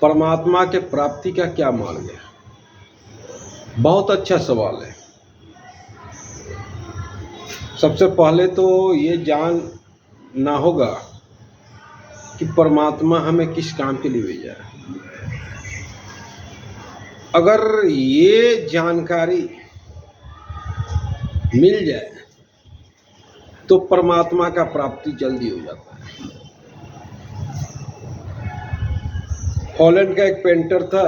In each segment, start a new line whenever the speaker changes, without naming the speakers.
परमात्मा के प्राप्ति का क्या मार्ग है? बहुत अच्छा सवाल है। सबसे पहले तो ये जानना होगा कि परमात्मा हमें किस काम के लिए भेजा है। अगर ये जानकारी मिल जाए तो परमात्मा का प्राप्ति जल्दी हो जाता है। हॉलैंड का एक पेंटर था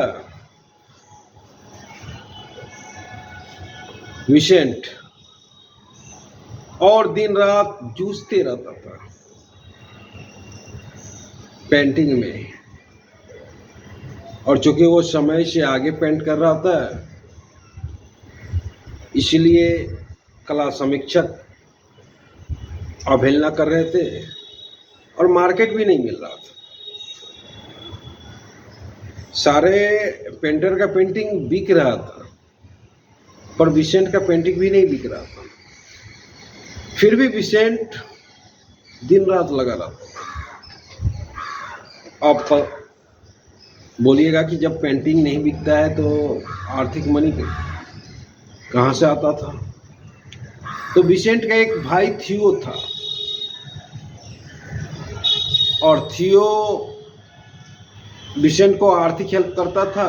विसेंट, और दिन रात जूझते रहता था पेंटिंग में, और चूंकि वो समय से आगे पेंट कर रहा था इसलिए कला समीक्षक अवहेलना कर रहे थे और मार्केट भी नहीं मिल रहा था। सारे पेंटर का पेंटिंग बिक रहा था पर विसेंट का पेंटिंग भी नहीं बिक रहा था। फिर भी विसेंट दिन रात लगा रहा था। अब बोलिएगा कि जब पेंटिंग नहीं बिकता है तो आर्थिक मनी कहाँ से आता था? तो विसेंट का एक भाई थियो था, और थियो विसेंट को आर्थिक हेल्प करता था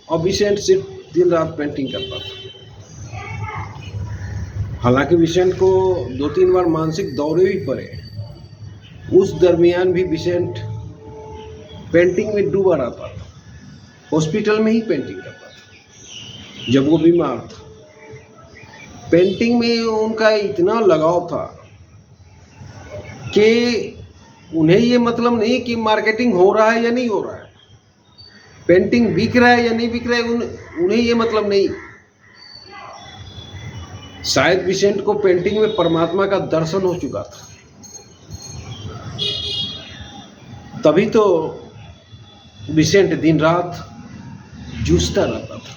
और विसेंट सिर्फ दिन रात पेंटिंग करता था। हालांकि विसेंट को 2-3 बार मानसिक दौरे भी पड़े। उस दरमियान भी विसेंट पेंटिंग में डूबा रहता था, हॉस्पिटल में ही पेंटिंग करता था जब वो बीमार था। पेंटिंग में उनका इतना लगाव था कि उन्हें ये मतलब नहीं कि मार्केटिंग हो रहा है या नहीं हो रहा है, पेंटिंग बिक रहा है या नहीं बिक रहा है, उन्हें ये मतलब नहीं। शायद विसेंट को पेंटिंग में परमात्मा का दर्शन हो चुका था, तभी तो विसेंट दिन रात जूझता रहता था।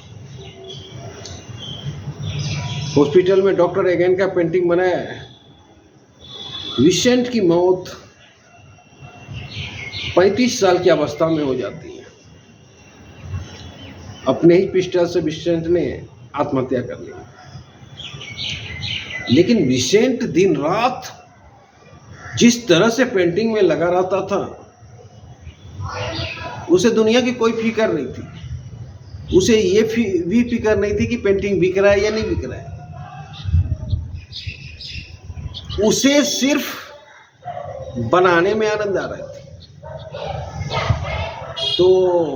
हॉस्पिटल में डॉक्टर एगेन का पेंटिंग बनाया है। विसेंट की मौत 35 साल की अवस्था में हो जाती है। अपने ही पिस्टल से विसेंट ने आत्महत्या कर ली। लेकिन विसेंट दिन रात जिस तरह से पेंटिंग में लगा रहता था, उसे दुनिया की कोई फिक्र नहीं थी। उसे ये भी फिक्र नहीं थी कि पेंटिंग बिक रहा है या नहीं बिक रहा है। उसे सिर्फ बनाने में आनंद आ रहा था। तो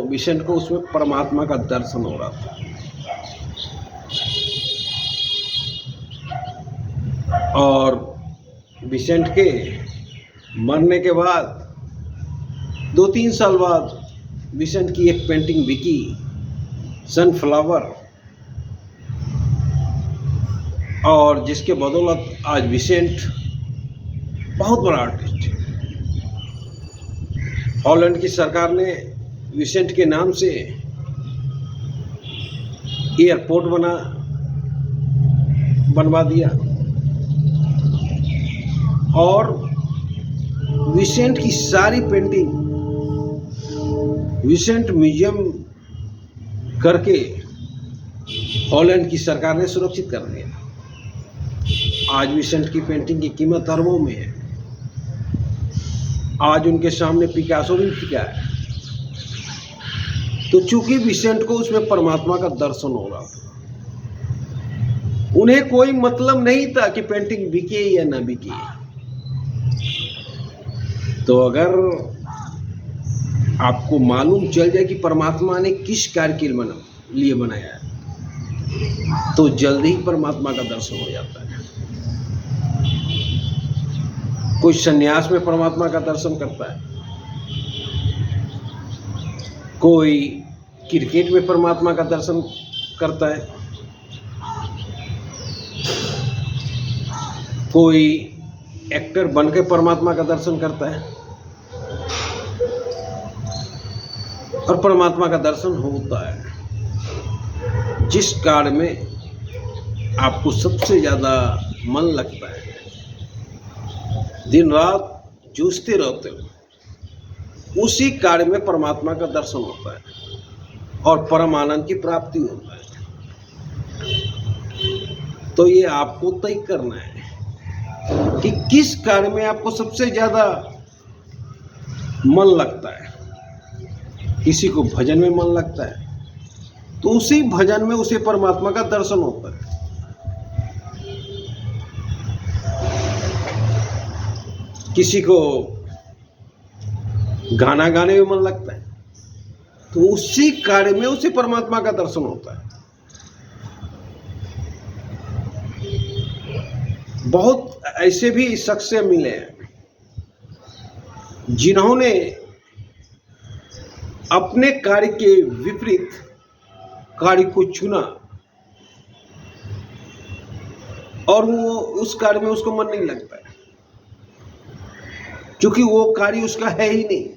विसेंट को उसमें परमात्मा का दर्शन हो रहा था। और विसेंट के मरने के बाद 2-3 साल बाद विसेंट की एक पेंटिंग बिकी, सनफ्लावर, और जिसके बदौलत आज विसेंट बहुत बड़ा आर्टिस्ट है। हॉलैंड की सरकार ने विसेंट के नाम से एयरपोर्ट बनवा दिया, और विसेंट की सारी पेंटिंग विसेंट म्यूजियम करके हॉलैंड की सरकार ने सुरक्षित कर दिया। आज विसेंट की पेंटिंग की कीमत अरबों में है। आज उनके सामने पिकासो भी टिका है। तो चूंकि विसेंट को उसमें परमात्मा का दर्शन हो रहा था, उन्हें कोई मतलब नहीं था कि पेंटिंग बिके या ना बिके। तो अगर आपको मालूम चल जाए कि परमात्मा ने किस कार्य के लिए बनाया है, तो जल्दी ही परमात्मा का दर्शन हो जाता है। कोई सन्यास में परमात्मा का दर्शन करता है, कोई क्रिकेट में परमात्मा का दर्शन करता है, कोई एक्टर बनकर परमात्मा का दर्शन करता है, और परमात्मा का दर्शन होता है जिस कार्य में आपको सबसे ज़्यादा मन लगता है, दिन रात जूझते रहते हो, उसी कार्य में परमात्मा का दर्शन होता है और परम आनंद की प्राप्ति होता है। तो ये आपको तय करना है कि किस कार्य में आपको सबसे ज्यादा मन लगता है। किसी को भजन में मन लगता है तो उसी भजन में उसे परमात्मा का दर्शन होता है। किसी को गाना गाने में मन लगता है तो उसी कार्य में उसे परमात्मा का दर्शन होता है। बहुत ऐसे भी शख्स मिले हैं जिन्होंने अपने कार्य के विपरीत कार्य को चुना और वो उस कार्य में उसको मन नहीं लगता है, क्योंकि वो कार्य उसका है ही नहीं।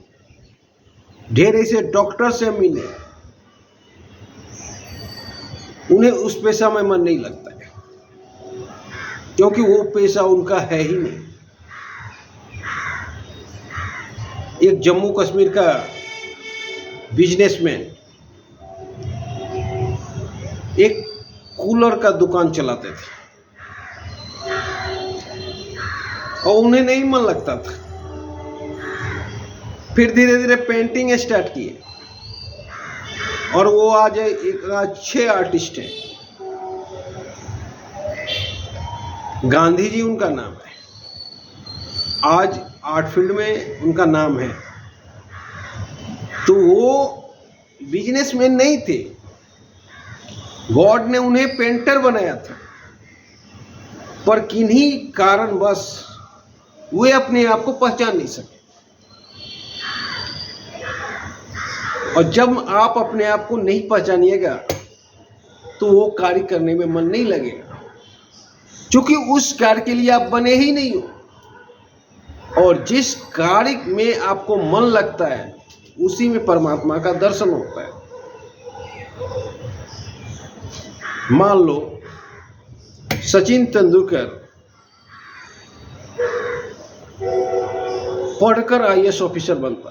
ढेर ऐसे डॉक्टर से मिले, उन्हें उस पेशा में मन नहीं लगता है, क्योंकि वो पेशा उनका है ही नहीं। एक जम्मू कश्मीर का बिजनेसमैन एक कूलर का दुकान चलाते थे और उन्हें नहीं मन लगता था। फिर धीरे धीरे पेंटिंग स्टार्ट किए और वो आज एक अच्छे आर्टिस्ट हैं। गांधी जी उनका नाम है। आज आर्ट फील्ड में उनका नाम है। तो वो बिजनेसमैन नहीं थे, गॉड ने उन्हें पेंटर बनाया था, पर किन्हीं कारणवश वे अपने आप को पहचान नहीं सके। और जब आप अपने आप को नहीं पहचानिएगा तो वो कार्य करने में मन नहीं लगेगा, क्योंकि उस कार्य के लिए आप बने ही नहीं हो। और जिस कार्य में आपको मन लगता है उसी में परमात्मा का दर्शन होता है। मान लो सचिन तेंदुलकर पढ़कर आईएएस ऑफिसर बनता,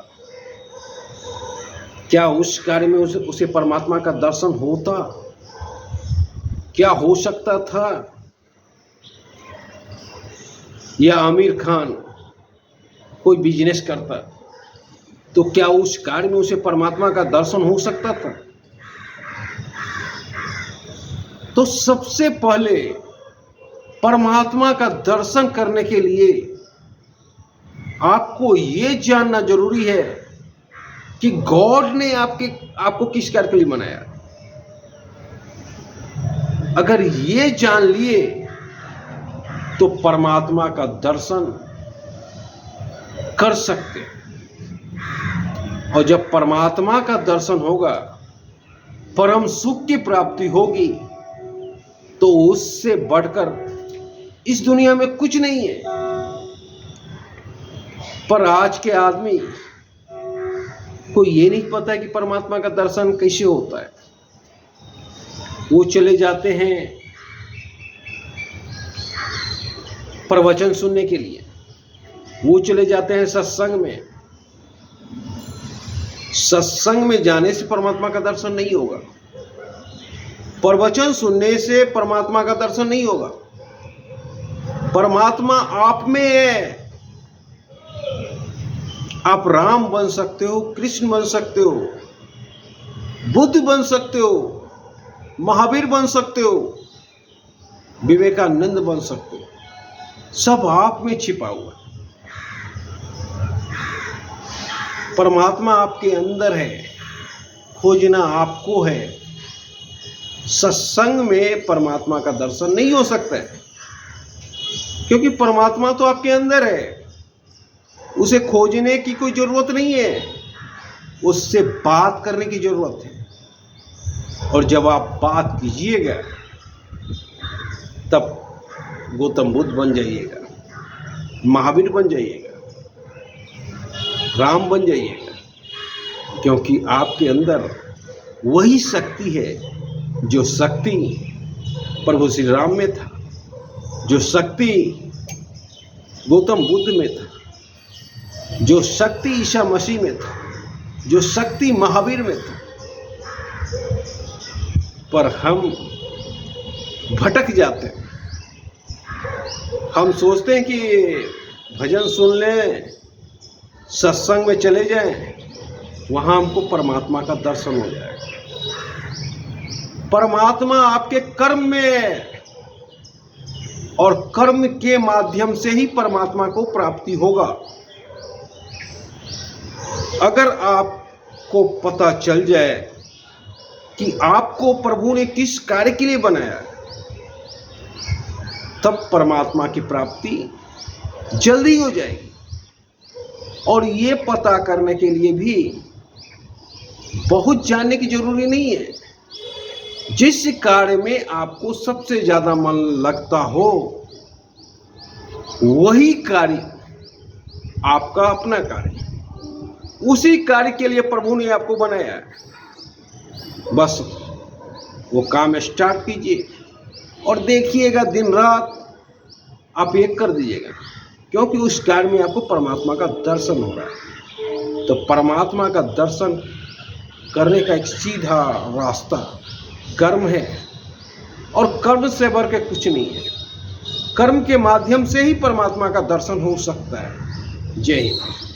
क्या उस कार्य में उसे परमात्मा का दर्शन होता? क्या हो सकता था? या आमिर खान कोई बिजनेस करता तो क्या उस कार्य में उसे परमात्मा का दर्शन हो सकता था? तो सबसे पहले परमात्मा का दर्शन करने के लिए आपको ये जानना जरूरी है कि गॉड ने आपको किस कार्य के लिए बनाया। अगर ये जान लिए तो परमात्मा का दर्शन कर सकते हैं। और जब परमात्मा का दर्शन होगा, परम सुख की प्राप्ति होगी, तो उससे बढ़कर इस दुनिया में कुछ नहीं है। पर आज के आदमी को ये नहीं पता कि परमात्मा का दर्शन कैसे होता है। वो चले जाते हैं प्रवचन सुनने के लिए, वो चले जाते हैं सत्संग में। सत्संग में जाने से परमात्मा का दर्शन नहीं होगा, प्रवचन सुनने से परमात्मा का दर्शन नहीं होगा। परमात्मा आप में है। आप राम बन सकते हो, कृष्ण बन सकते हो, बुद्ध बन सकते हो, महावीर बन सकते हो, विवेकानंद बन सकते हो। सब आप में छिपा हुआ है। परमात्मा आपके अंदर है, खोजना आपको है। सत्संग में परमात्मा का दर्शन नहीं हो सकता है, क्योंकि परमात्मा तो आपके अंदर है। उसे खोजने की कोई जरूरत नहीं है, उससे बात करने की जरूरत है। और जब आप बात कीजिएगा तब गौतम बुद्ध बन जाइएगा, महावीर बन जाइएगा, राम बन जाइएगा, क्योंकि आपके अंदर वही शक्ति है जो शक्ति प्रभु श्री राम में था, जो शक्ति गौतम बुद्ध में था। जो शक्ति ईसा मसीह में था, जो शक्ति महावीर में था, पर हम भटक जाते हैं। हम सोचते हैं कि भजन सुन लें, सत्संग में चले जाएं, वहां हमको परमात्मा का दर्शन हो जाएगा। परमात्मा आपके कर्म में है और कर्म के माध्यम से ही परमात्मा को प्राप्ति होगा। अगर आपको पता चल जाए कि आपको प्रभु ने किस कार्य के लिए बनाया है, तब परमात्मा की प्राप्ति जल्दी हो जाएगी। और ये पता करने के लिए भी बहुत जानने की जरूरी नहीं है। जिस कार्य में आपको सबसे ज्यादा मन लगता हो, वही कार्य आपका अपना कार्य, उसी कार्य के लिए प्रभु ने आपको बनाया है। बस वो काम स्टार्ट कीजिए और देखिएगा, दिन रात आप एक कर दीजिएगा, क्योंकि उस कार्य में आपको परमात्मा का दर्शन हो रहा है। तो परमात्मा का दर्शन करने का एक सीधा रास्ता कर्म है, और कर्म से बढ़ के कुछ नहीं है। कर्म के माध्यम से ही परमात्मा का दर्शन हो सकता है। जय हिंद।